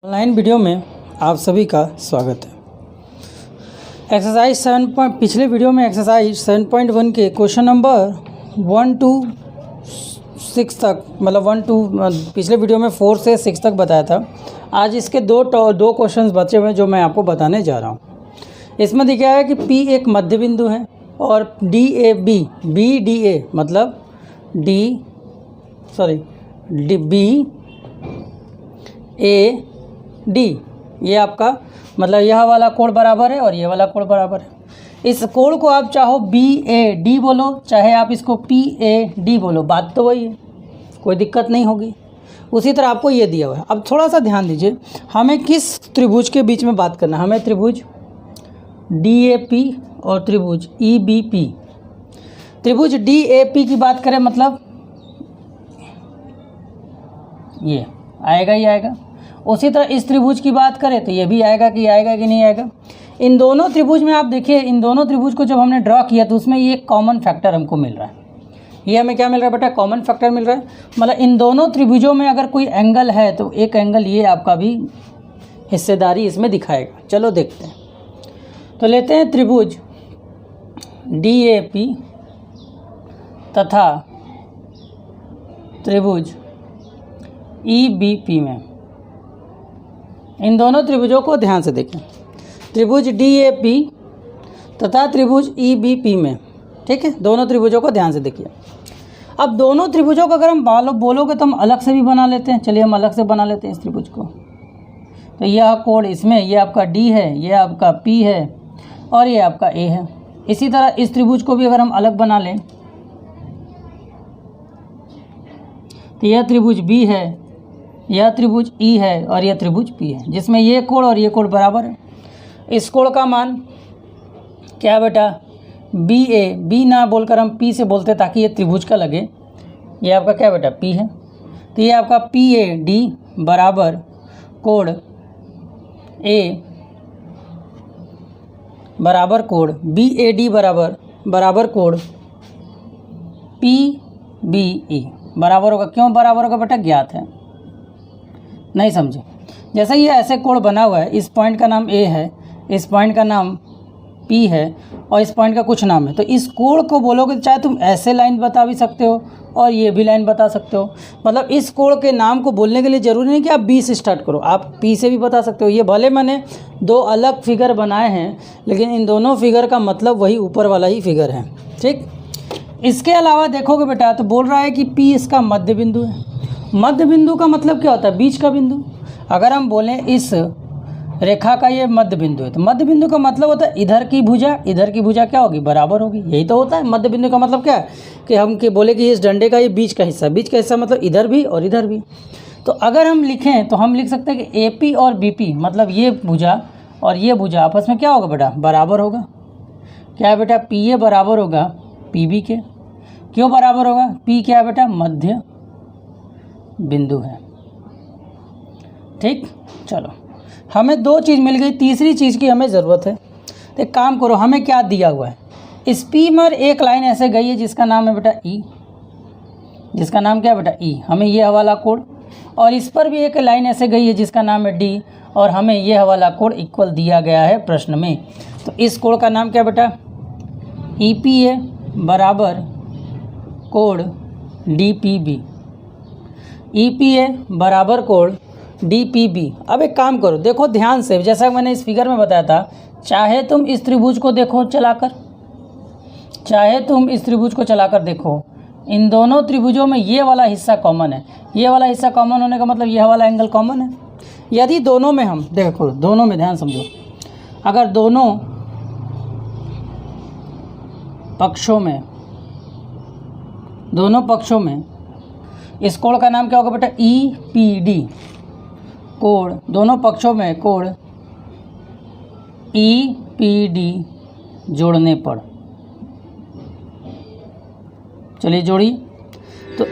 Online video में आप सभी का स्वागत है। एक्सरसाइज 7 पिछले वीडियो में एक्सरसाइज 7.1 के क्वेश्चन नंबर 1 to 6 तक, मतलब 1 to पिछले वीडियो में 4 से 6 तक बताया था। आज इसके दो क्वेश्चंस बचे हुए हैं जो मैं आपको बताने जा रहा हूँ। इसमें दिखाया है कि P एक मध्य बिंदु है और BDA मतलब BAD ये आपका मतलब यह वाला कोण बराबर है और ये वाला कोण बराबर है। इस कोण को आप चाहो BAD बोलो, चाहे आप इसको PAD बोलो, बात तो वही है, कोई दिक्कत नहीं होगी। उसी तरह आपको ये दिया हुआ है। अब थोड़ा सा ध्यान दीजिए, हमें किस त्रिभुज के बीच में बात करना है। हमें त्रिभुज DAP और त्रिभुज EBP। त्रिभुज DAP की बात करें मतलब ये आएगा ही आएगा। उसी तरह इस त्रिभुज की बात करें तो ये भी आएगा कि नहीं आएगा। इन दोनों त्रिभुज में आप देखिए, इन दोनों त्रिभुज को जब हमने ड्रॉ किया तो उसमें ये कॉमन फैक्टर हमको मिल रहा है। ये हमें क्या मिल रहा है बेटा? कॉमन फैक्टर मिल रहा है। मतलब इन दोनों त्रिभुजों में अगर कोई एंगल है तो एक एंगल ये आपका भी हिस्सेदारी इसमें दिखाएगा। चलो देखते हैं। तो लेते हैं त्रिभुज DAP तथा त्रिभुज EBP में। इन दोनों त्रिभुजों को ध्यान से देखें, त्रिभुज DAP तथा त्रिभुज EBP में, ठीक है। दोनों त्रिभुजों को ध्यान से देखिए। अब दोनों त्रिभुजों को अगर हम बोलोगे तो हम अलग से भी बना लेते हैं। चलिए हम अलग से बना लेते हैं इस त्रिभुज को। तो यह कोण इसमें, ये आपका D है, ये आपका P है और ये आपका A है। इसी तरह इस त्रिभुज को भी अगर हम अलग बना लें तो यह त्रिभुज B है, यह त्रिभुज E है और यह त्रिभुज P है, जिसमें ये कोण और ये कोण बराबर है। इस कोण का मान क्या है बेटा? BA, B ना बोलकर हम P से बोलते ताकि ये त्रिभुज का लगे। ये आपका क्या बेटा? P है। तो ये आपका PAD बराबर कोण A बराबर कोण BAD बराबर कोण PBE बराबर होगा। क्यों बराबर होगा बेटा? ज्ञात है। नहीं समझे? जैसे ये ऐसे कोण बना हुआ है, इस पॉइंट का नाम A है, इस पॉइंट का नाम P है और इस पॉइंट का कुछ नाम है। तो इस कोण को बोलोगे तो चाहे तुम ऐसे लाइन बता भी सकते हो और ये भी लाइन बता सकते हो। मतलब इस कोण के नाम को बोलने के लिए ज़रूरी नहीं कि आप B से स्टार्ट करो, आप P से भी बता सकते हो। ये भले मैंने दो अलग फिगर बनाए हैं, लेकिन इन दोनों फिगर का मतलब वही ऊपर वाला ही फिगर है, ठीक। इसके अलावा देखोगे बेटा तो बोल रहा है कि P इसका मध्य बिंदु है। मध्य बिंदु का मतलब क्या होता है? बीच का बिंदु। अगर हम बोलें इस रेखा का ये मध्य बिंदु है तो मध्य बिंदु का मतलब होता है इधर की भुजा क्या होगी? बराबर होगी। यही तो होता है मध्य बिंदु का मतलब। क्या है कि हम बोले कि इस डंडे का ये बीच का हिस्सा मतलब इधर भी और इधर भी। तो अगर हम लिखें तो हम लिख सकते हैं कि AP और BP मतलब ये भुजा और ये भुजा आपस में क्या होगा बेटा? बराबर होगा। क्या है बेटा? PA बराबर होगा PB के। क्यों बराबर होगा? P क्या है बेटा? मध्य बिंदु है, ठीक। चलो हमें दो चीज़ मिल गई, तीसरी चीज़ की हमें ज़रूरत है। तो एक काम करो, हमें क्या दिया हुआ है? इस P में एक लाइन ऐसे गई है जिसका नाम है बेटा E, जिसका नाम क्या है बेटा? E। हमें ये हवाला कोण, और इस पर भी एक लाइन ऐसे गई है जिसका नाम है D, और हमें ये हवाला कोण इक्वल दिया गया है प्रश्न में। तो इस कोण का नाम क्या बेटा? EPA बराबर कोण DPB। EPA बराबर कोण DPB। अब एक काम करो, देखो ध्यान से, जैसा मैंने इस फिगर में बताया था, चाहे तुम इस त्रिभुज को देखो चलाकर, देखो इन दोनों त्रिभुजों में ये वाला हिस्सा कॉमन है। ये वाला हिस्सा कॉमन होने का मतलब यह वाला एंगल कॉमन है। यदि दोनों में हम देखो, दोनों में ध्यान समझो, अगर दोनों पक्षों में इस कोण का नाम क्या होगा बेटा? EPD। कोण दोनों पक्षों में कोण EPD जोड़ने पर, चलिए जोड़िए। तो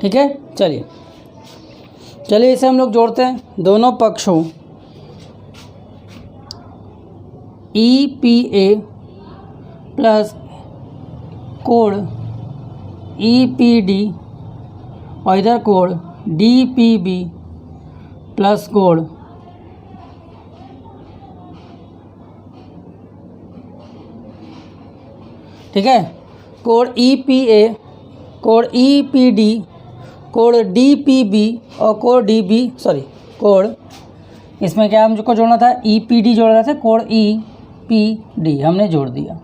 ठीक है, चलिए इसे हम लोग जोड़ते हैं। दोनों पक्षों EPA प्लस कोण EPD और इधर कोण DPB प्लस कोण ठीक है, कोण EPA, कोण EPD, कोण DPB और कोण इसमें क्या हमको जोड़ना था, EPD जोड़ना था, कोण EPD हमने जोड़ दिया।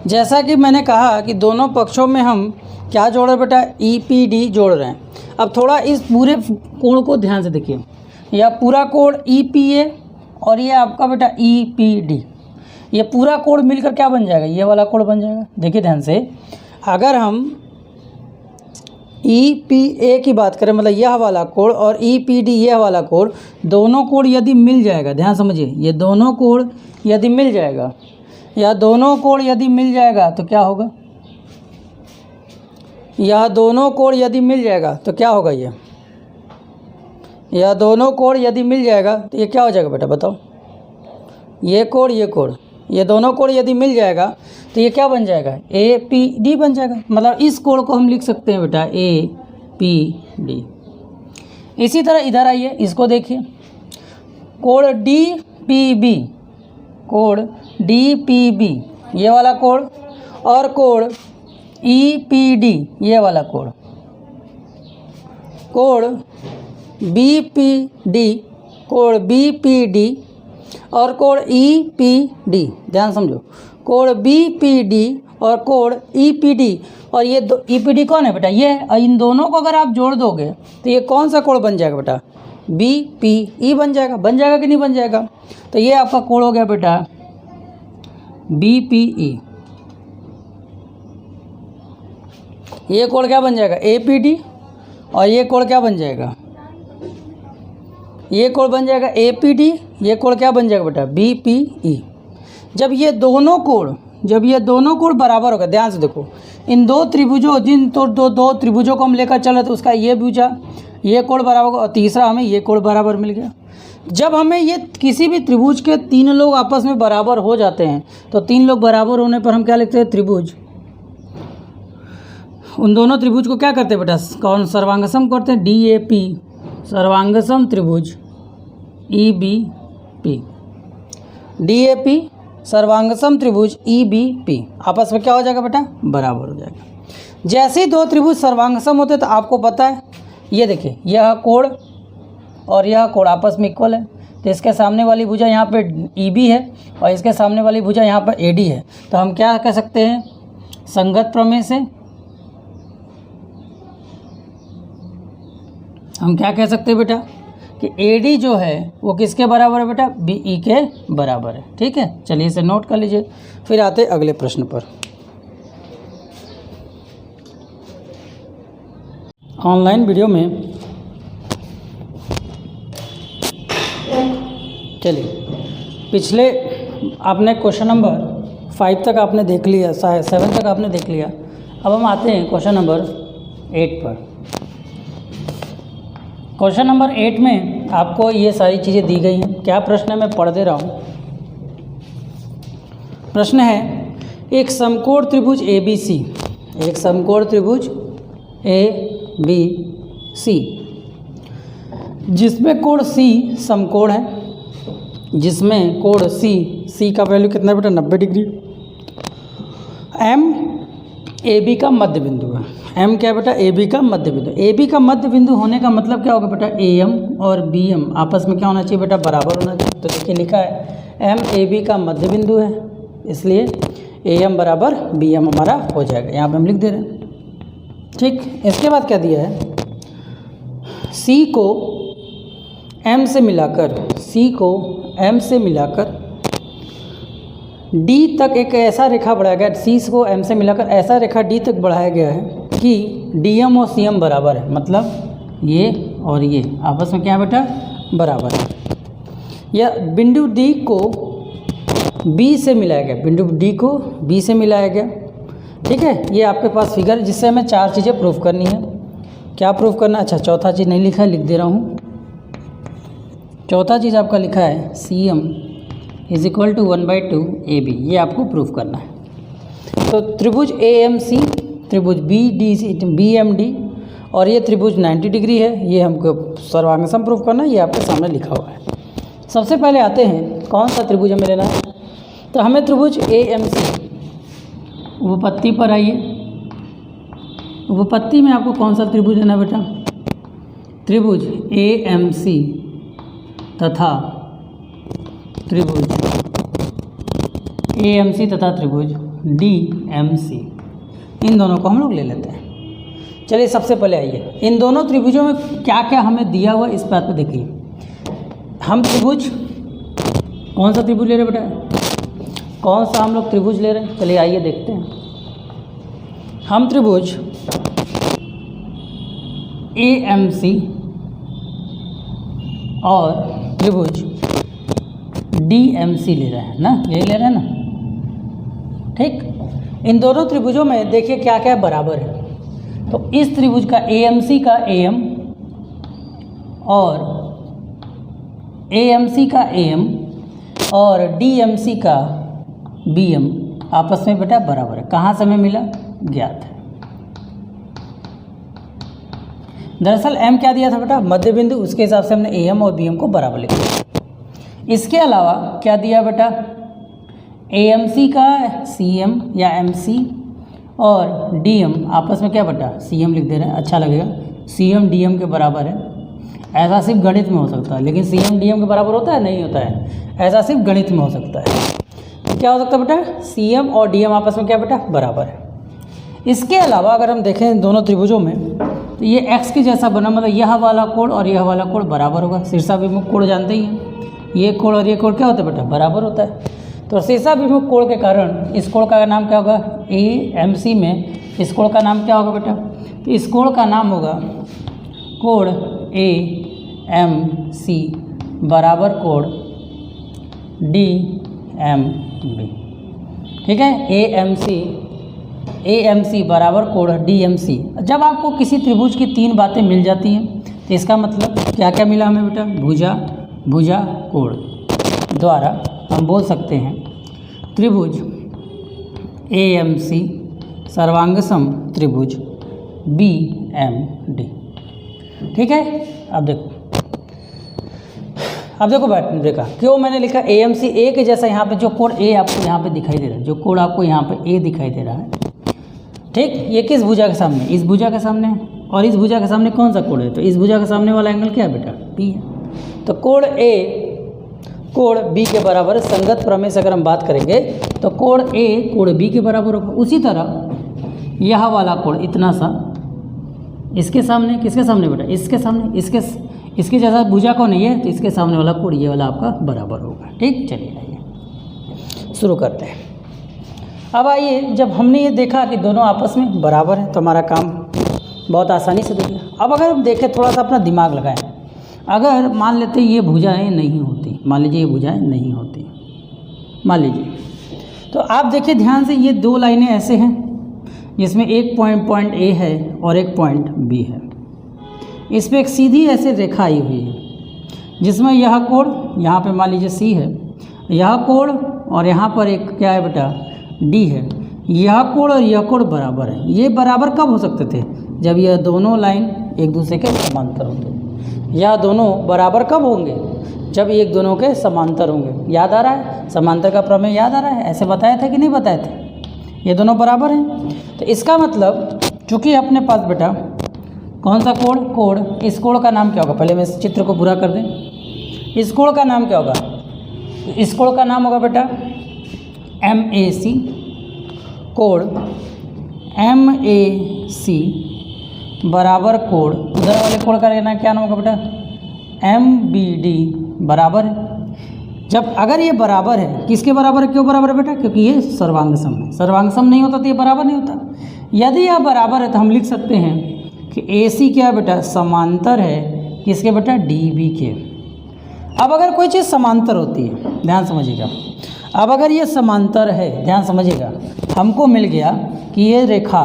जैसा कि मैंने कहा कि दोनों पक्षों में हम क्या जोड़ रहे बेटा, EPD जोड़ रहे हैं। अब थोड़ा इस पूरे कोण को ध्यान से देखिए, यह पूरा कोण EPA और ये आपका बेटा EPD, ये पूरा कोण मिलकर क्या बन जाएगा, ये वाला कोण बन जाएगा। देखिए ध्यान से, अगर हम EPA की बात करें, मतलब यह वाला कोण, और EPD यह वाला कोण, दोनों कोण यदि मिल जाएगा, ध्यान समझिए, ये दोनों कोण यदि मिल जाएगा, या दोनों कोण यदि मिल जाएगा तो क्या होगा, यह दोनों कोण यदि मिल जाएगा तो क्या होगा, यह दोनों कोण यदि मिल जाएगा तो ये क्या हो जाएगा बेटा, बताओ, ये कोण ये दोनों कोण यदि मिल जाएगा तो ये क्या बन जाएगा, APD बन जाएगा। मतलब इस कोण को हम लिख सकते हैं बेटा APD। इसी तरह इधर आइए, इसको देखिए, कोण DPB ये वाला कोण, और कोण EPD ये वाला कोण, कोण BPD और कोण EPD, ध्यान समझो, कोण BPD और कोण EPD, और ये EPD कौन है बेटा, ये है। इन दोनों को अगर आप जोड़ दोगे तो ये कौन सा कोण बन जाएगा बेटा, BPE बन जाएगा कि नहीं बन जाएगा। तो ये आपका कोण हो गया बेटा BPE। ये कोण क्या बन जाएगा, APD, और ये कोण क्या बन जाएगा, ये कोण बन जाएगा APD, ये कोण क्या बन जाएगा बेटा BPE। जब ये दोनों कोण बराबर होगा, ध्यान से देखो, इन दो त्रिभुजों दो त्रिभुजों को हम लेकर चले तो उसका ये भुजा, ये कोण बराबर होगा, और तीसरा हमें ये कोण बराबर मिल गया। जब हमें ये किसी भी त्रिभुज के तीन लोग आपस में बराबर हो जाते हैं तो तीन लोग बराबर होने पर हम क्या लिखते हैं, त्रिभुज। उन दोनों त्रिभुज को क्या करते हैं बेटा, कौन सर्वांगसम करते हैं, DAP सर्वांगसम त्रिभुज, EBP, DAP सर्वांगसम त्रिभुज EBP आपस में क्या हो जाएगा बेटा, बराबर हो जाएगा। जैसे ही दो त्रिभुज सर्वांगसम होते तो आपको पता है, ये देखिए, यह कोण और यह कोण आपस में इक्वल है, तो इसके सामने वाली भुजा यहाँ पे EB है और इसके सामने वाली भुजा यहाँ पर AD है। तो हम क्या कह सकते हैं, संगत प्रमेय से हम क्या कह सकते हैं बेटा कि AD जो है वो किसके बराबर है बेटा, BE के बराबर है। ठीक है, चलिए इसे नोट कर लीजिए। फिर आते अगले प्रश्न पर। ऑनलाइन वीडियो में चलिए, पिछले आपने क्वेश्चन नंबर 5 तक आपने देख लिया, 7 तक आपने देख लिया। अब हम आते हैं क्वेश्चन नंबर 8 पर। क्वेश्चन नंबर 8 में आपको ये सारी चीज़ें दी गई हैं। क्या प्रश्न है, मैं पढ़ दे रहा हूँ। प्रश्न है, एक समकोण त्रिभुज ABC, एक समकोण त्रिभुज ABC जिसमें कोण C समकोण है, जिसमें कोण C का वैल्यू कितना है बेटा, 90 डिग्री। M AB का मध्य बिंदु है। M क्या है बेटा, AB का मध्य बिंदु। AB का मध्य बिंदु होने का मतलब क्या होगा बेटा, AM और BM आपस में क्या होना चाहिए बेटा, बराबर होना चाहिए। तो देखिए लिखा है M AB का मध्य बिंदु है, इसलिए AM बराबर BM हमारा हो जाएगा। यहाँ पे हम लिख दे रहे हैं। ठीक, इसके बाद क्या दिया है, C को M से मिलाकर D तक एक ऐसा रेखा बढ़ाया गया, C को M से मिलाकर ऐसा रेखा D तक बढ़ाया गया है कि DM और CM बराबर है। मतलब ये और ये आपस में क्या है बेटा, बराबर है। या बिंदु D को B से मिलाया गया, बिंदु D को B से मिलाया गया। ठीक है, ये आपके पास फिगर, जिससे हमें 4 चीज़ें प्रूफ करनी है। क्या प्रूफ करना, अच्छा चौथा चीज़ नहीं लिखा है, लिख दे रहा हूँ। चौथा चीज़ आपका लिखा है CM is equal to 1/2 AB, ये आपको प्रूफ करना है। तो त्रिभुज AMC, त्रिभुज BMD और ये त्रिभुज 90 डिग्री है, ये हमको सर्वांग सम प्रूफ करना है, ये आपके सामने लिखा हुआ है। सबसे पहले आते हैं कौन सा त्रिभुज हमें लेना है, तो हमें त्रिभुज AMC, उपपत्ति पर आइए। उपपत्ति में आपको कौन सा त्रिभुज लेना है बेटा, त्रिभुज AMC तथा त्रिभुज AMC तथा त्रिभुज DMC, इन दोनों को हम लोग ले लेते हैं। चलिए सबसे पहले आइए, इन दोनों त्रिभुजों में क्या क्या हमें दिया हुआ इस बात पर देखिए। हम त्रिभुज कौन सा त्रिभुज ले रहे हैं बेटा, कौन सा हम लोग त्रिभुज ले रहे हैं, चलिए आइए देखते हैं। हम त्रिभुज AMC और त्रिभुज DMC ले रहे हैं ना, यही ले रहे हैं ना, ठीक। इन दोनों त्रिभुजों में देखिए क्या क्या बराबर है। तो इस त्रिभुज का AMC का AM और AMC का AM और DMC का BM आपस में बेटा बराबर है। कहाँ से हमें मिला, ज्ञात है। दरअसल M क्या दिया था बेटा, मध्य बिंदु, उसके हिसाब से हमने AM और BM को बराबर लिखा। इसके अलावा क्या दिया बेटा, AMC का CM या MC और DM आपस में क्या बेटा CM लिख दे रहे हैं, अच्छा लगेगा। CM DM के बराबर है, ऐसा सिर्फ गणित में हो सकता है, लेकिन CM DM के बराबर होता है, नहीं होता है, ऐसा सिर्फ गणित में हो सकता है। तो क्या हो सकता है बेटा, CM और DM आपस में क्या बेटा बराबर है। इसके अलावा अगर हम देखें दोनों त्रिभुजों में, तो ये x के जैसा बना, मतलब यह वाला कोण और यह वाला कोण बराबर होगा। शीर्षाभिमुख कोण जानते ही हैं, ये कोण और ये कोण क्या होता है बेटा, बराबर होता है। तो शीर्षाभिमुख कोण के कारण इस कोण का नाम क्या होगा, AMC में इस कोण का नाम क्या होगा बेटा, तो इस कोण का नाम होगा कोण AMC बराबर कोण DMB, ठीक है। AMC बराबर कोण DMC। जब आपको किसी त्रिभुज की तीन बातें मिल जाती हैं तो इसका मतलब क्या क्या मिला हमें बेटा, भुजा कोण द्वारा हम बोल सकते हैं त्रिभुज AMC सर्वांगसम त्रिभुज BMD, ठीक है। अब देखो देखा क्यों मैंने लिखा AMC, A के जैसा यहाँ पे जो कोण A आपको यहाँ पे दिखाई दे रहा है, जो कोण आपको यहाँ पे A दिखाई दे रहा है, ठीक। ये किस भुजा के सामने, इस भुजा के सामने, और इस भुजा के सामने कौन सा कोण है, तो इस भुजा के सामने वाला एंगल क्या है बेटा, P है। तो कोण A कोण B के बराबर, संगत प्रमेय से अगर हम बात करेंगे तो कोण A कोण B के बराबर होगा। उसी तरह यह वाला कोण इतना सा इसके सामने, किसके सामने बेटा, इसके सामने, इसके जैसा भुजा कौन है ये, तो इसके सामने वाला कोण ये वाला आपका बराबर होगा, ठीक। चलिए आइए शुरू करते हैं। अब आइए, जब हमने ये देखा कि दोनों आपस में बराबर है तो हमारा काम बहुत आसानी से देख लिया। अब अगर हम देखें, थोड़ा सा अपना दिमाग लगाएं, अगर मान लेते ये भुजाएं नहीं होती, मान लीजिए ये भुजाएं नहीं होती, मान लीजिए, तो आप देखिए ध्यान से, ये दो लाइनें ऐसे हैं जिसमें एक पॉइंट A है और एक पॉइंट B है। इस पर एक सीधी ऐसे रेखा आई हुई है जिसमें यह कोण यहाँ पे मान लीजिए C है, यह कोण और यहाँ पर एक क्या है बेटा D है। यह कोण और यह कोण बराबर है। ये बराबर कब हो सकते थे, जब यह दोनों लाइन एक दूसरे के समांतर होंगे। यह दोनों बराबर कब होंगे, जब एक दोनों के समांतर होंगे। याद आ रहा है, समांतर का प्रमेय याद आ रहा है, ऐसे बताया था कि नहीं बताए थे, ये दोनों बराबर हैं। तो इसका मतलब चूँकि अपने पास बेटा कौन सा कोण, इस कोण का नाम क्या होगा, पहले मैं इस चित्र को पूरा कर दें। इस कोण का नाम क्या होगा, इस कोण का नाम होगा बेटा MAC, कोण MAC बराबर कोण, उधर वाले कोण का लेना क्या नाम होगा बेटा MBD बराबर है। जब अगर ये बराबर है, किसके बराबर है, क्यों बराबर है बेटा, क्योंकि ये सर्वांगसम है। सर्वांगसम नहीं होता तो ये बराबर नहीं होता। यदि यह बराबर है तो हम लिख सकते हैं कि AC क्या है बेटा, समांतर है किसके बेटा, DB के। अब अगर कोई चीज़ समांतर होती है, ध्यान समझिएगा, अब अगर ये समांतर है, ध्यान समझिएगा, हमको मिल गया कि ये रेखा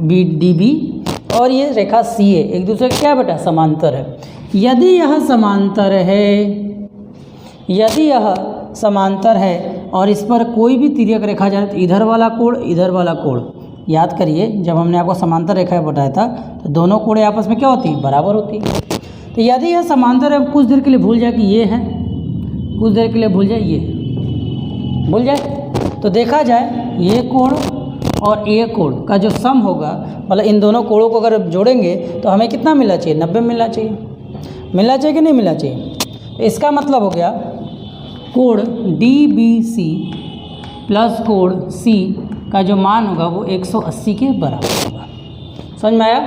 DB और ये रेखा CA एक दूसरे के क्या है बेटा, समांतर है। यदि यह समांतर है, यदि यह समांतर है और इस पर कोई भी तिर्यक रेखा जाए तो इधर वाला कोण इधर वाला कोण, याद करिए जब हमने आपको समांतर रेखा बताया था तो दोनों कोण आपस में क्या होती है, बराबर होती है। तो यदि यह समांतर है, कुछ देर के लिए भूल जाए कि ये है, कुछ देर के लिए भूल जाए ये है, भूल जाए तो देखा जाए ये कोण और ये कोण का जो सम होगा, मतलब इन दोनों कोणों को अगर जोड़ेंगे तो हमें कितना मिलना चाहिए, 90 मिलना चाहिए, मिलना चाहिए कि नहीं मिलना चाहिए। तो इसका मतलब हो गया कोण DBC प्लस कोण C का जो मान होगा वो 180 के बराबर होगा। समझ में आया?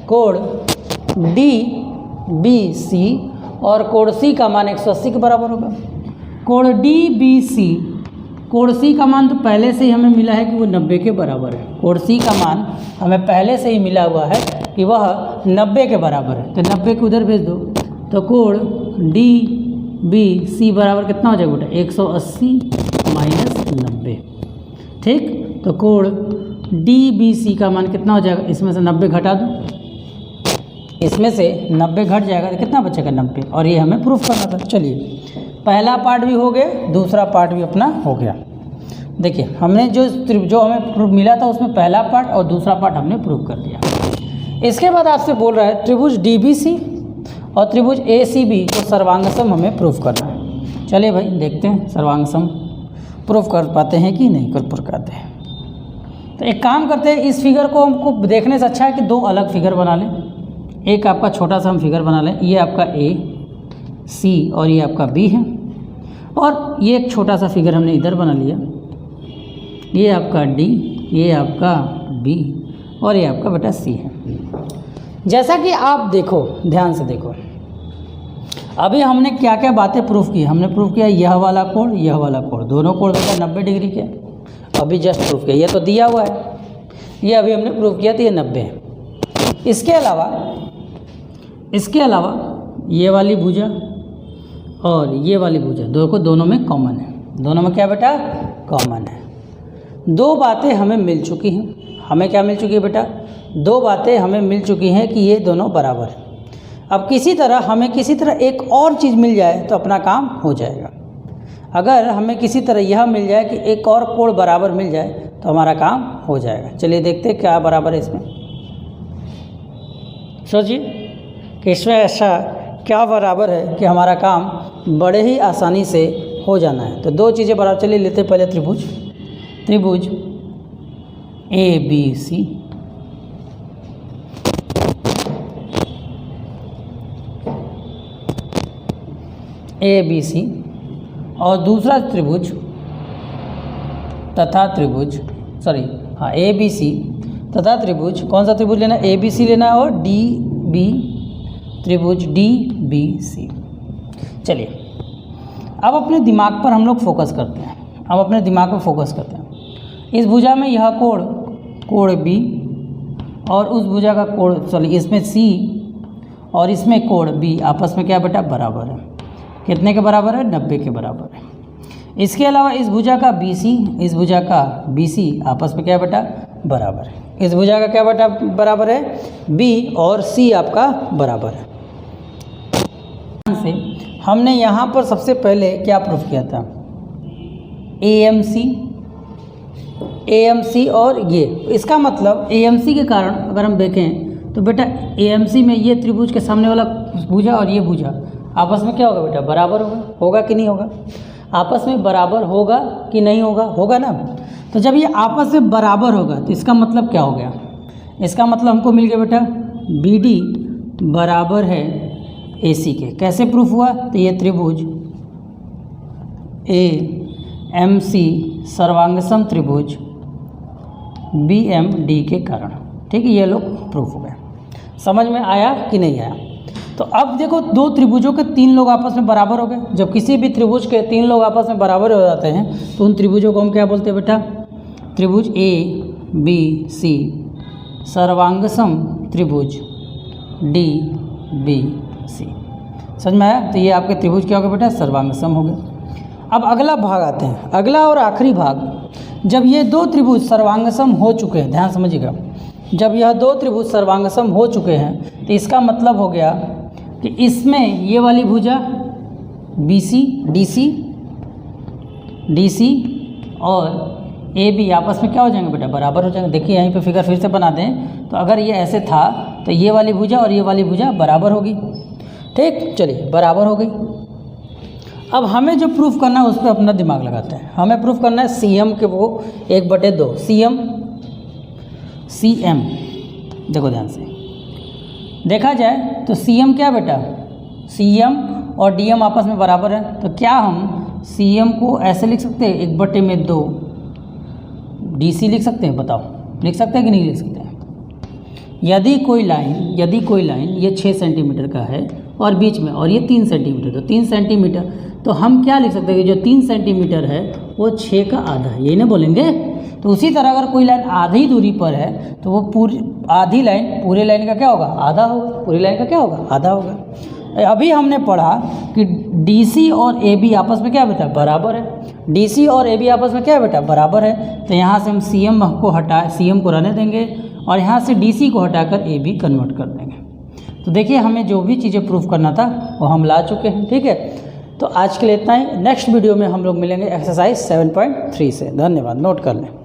कोण DBC और कोण C का मान 180 के बराबर होगा। कोण DBC, कोण C का मान तो पहले से ही हमें मिला है कि वो 90 के बराबर है। कोण C का मान हमें पहले से ही मिला हुआ है कि वह 90 के बराबर है, तो 90 को उधर भेज दो तो कोण DBC बराबर कितना हो जाएगा बेटा, 180 माइनस 90। ठीक, तो कोण DBC का मान कितना हो जाएगा, इसमें से 90 घटा दो, इसमें से 90 घट जाएगा तो कितना बचेगा, 90। और ये हमें प्रूफ करना था। चलिए पहला पार्ट भी हो गया, दूसरा पार्ट भी अपना हो गया। देखिए हमने जो हमें प्रूफ मिला था उसमें पहला पार्ट और दूसरा पार्ट हमने प्रूफ कर दिया। इसके बाद आपसे बोल रहा है त्रिभुज DBC और त्रिभुज ACB को सर्वांगसम हमें प्रूफ करना है। चलिए भाई देखते हैं सर्वांगसम प्रूफ कर पाते हैं कि नहीं कर पाते हैं। तो एक काम करते हैं, इस फिगर को हमको देखने से अच्छा है कि दो अलग फिगर बना लें। एक आपका छोटा सा हम फिगर बना लें, ये आपका AC और ये आपका B है, और ये एक छोटा सा फिगर हमने इधर बना लिया, ये आपका D, ये आपका B और ये आपका बेटा C है। जैसा कि आप देखो, ध्यान से देखो, अभी हमने क्या क्या बातें प्रूफ की। हमने प्रूफ किया यह वाला कोण, यह वाला कोण, दोनों कोण बेटा 90 डिग्री के, अभी जस्ट प्रूफ किया, ये तो दिया हुआ है, ये अभी हमने प्रूफ किया तो ये 90 है। इसके अलावा ये वाली भुजा और ये वाली भुजा दोनों में कॉमन है, दोनों में क्या बेटा कॉमन है। दो बातें हमें मिल चुकी हैं। हमें क्या मिल चुकी है बेटा, दो बातें हमें मिल चुकी हैं कि ये दोनों बराबर हैं। अब हमें किसी तरह एक और चीज़ मिल जाए तो अपना काम हो जाएगा। अगर हमें किसी तरह यह मिल जाए कि एक और कोण बराबर मिल जाए तो हमारा काम हो जाएगा। चलिए देखते हैं क्या बराबर है इसमें। सोचिए कि इसमें ऐसा क्या बराबर है कि हमारा काम बड़े ही आसानी से हो जाना है। तो दो चीज़ें बराबर, चलिए लेते पहले त्रिभुज ABC और दूसरा त्रिभुज तथा त्रिभुज ABC तथा त्रिभुज, कौन सा त्रिभुज लेना, ABC लेना है और त्रिभुज DBC। चलिए अब अपने दिमाग पर हम लोग फोकस करते हैं। इस भुजा में यह कोण B और उस भुजा का कोण इसमें C और इसमें कोण B आपस में क्या बेटा बराबर है। कितने के बराबर है, 90 के बराबर है। इसके अलावा इस भुजा का BC, इस भुजा का BC आपस में क्या बेटा बराबर है। इस भुजा का क्या बेटा बराबर है, B और C आपका बराबर है। से हमने यहाँ पर सबसे पहले क्या प्रूफ किया था, AMC और ये, इसका मतलब AMC के कारण अगर हम देखें तो बेटा AMC में ये त्रिभुज के सामने वाला भुजा और ये भुजा आपस में क्या होगा बेटा बराबर होगा कि नहीं होगा, आपस में बराबर होगा कि नहीं होगा, होगा ना। तो जब ये आपस में बराबर होगा तो इसका मतलब क्या हो गया, इसका मतलब हमको मिल गया बेटा BD बराबर है AC के। कैसे प्रूफ हुआ, तो ये त्रिभुज AMC सर्वांगसम त्रिभुज BMD के कारण। ठीक है, ये लोग प्रूफ हो गए। समझ में आया कि नहीं आया। तो अब देखो दो त्रिभुजों के तीन लोग आपस में बराबर हो गए। जब किसी भी त्रिभुज के तीन लोग आपस में बराबर हो जाते हैं तो उन त्रिभुजों को हम क्या बोलते हैं बेटा, त्रिभुज ABC सर्वांगसम त्रिभुज DBC। समझ में आया। तो ये आपके त्रिभुज क्या हो गए बेटा, सर्वांगसम हो गए। अब अगला भाग आते हैं, अगला और आखिरी भाग। जब ये दो त्रिभुज सर्वांगसम हो चुके हैं, ध्यान समझिएगा, जब यह दो त्रिभुज सर्वांगसम हो चुके हैं तो इसका मतलब हो गया कि इसमें ये वाली भुजा BC DC DC और AB आपस में क्या हो जाएंगे बेटा, बराबर हो जाएंगे। देखिए यहीं पे फिगर फिर से बना दें, तो अगर ये ऐसे था तो ये वाली भुजा और ये वाली भुजा बराबर होगी। ठीक, चलिए बराबर हो गई। अब हमें जो प्रूफ करना है उस पर अपना दिमाग लगाते हैं। हमें प्रूफ करना है CM के वो 1/2 CM। देखो ध्यान से देखा जाए तो CM क्या बेटा, CM और DM आपस में बराबर है, तो क्या हम CM को ऐसे लिख सकते हैं 1/2 DC लिख सकते हैं? बताओ, लिख सकते हैं कि नहीं लिख सकते हैं? यदि कोई लाइन ये 6 सेंटीमीटर का है और बीच में और ये 3 सेंटीमीटर, तो 3 सेंटीमीटर, तो हम क्या लिख सकते हैं कि जो 3 सेंटीमीटर है वो 6 का आधा है, यही ना बोलेंगे। तो उसी तरह अगर कोई लाइन आधी दूरी पर है तो वो पूरी आधी लाइन पूरी लाइन का क्या होगा, आधा होगा। पूरी लाइन का क्या होगा, आधा होगा। अभी हमने पढ़ा कि DC और AB आपस में क्या बेटा, बराबर है। DC और AB आपस में क्या है बेटा, बराबर है। तो यहाँ से हम CM को रहने देंगे और यहाँ से DC को हटाकर AB कन्वर्ट कर देंगे। तो देखिए हमें जो भी चीज़ें प्रूफ करना था वो हम ला चुके हैं। ठीक है, तो आज के लिए इतना ही। नेक्स्ट वीडियो में हम लोग मिलेंगे एक्सरसाइज 7.3 से। धन्यवाद, नोट कर लें।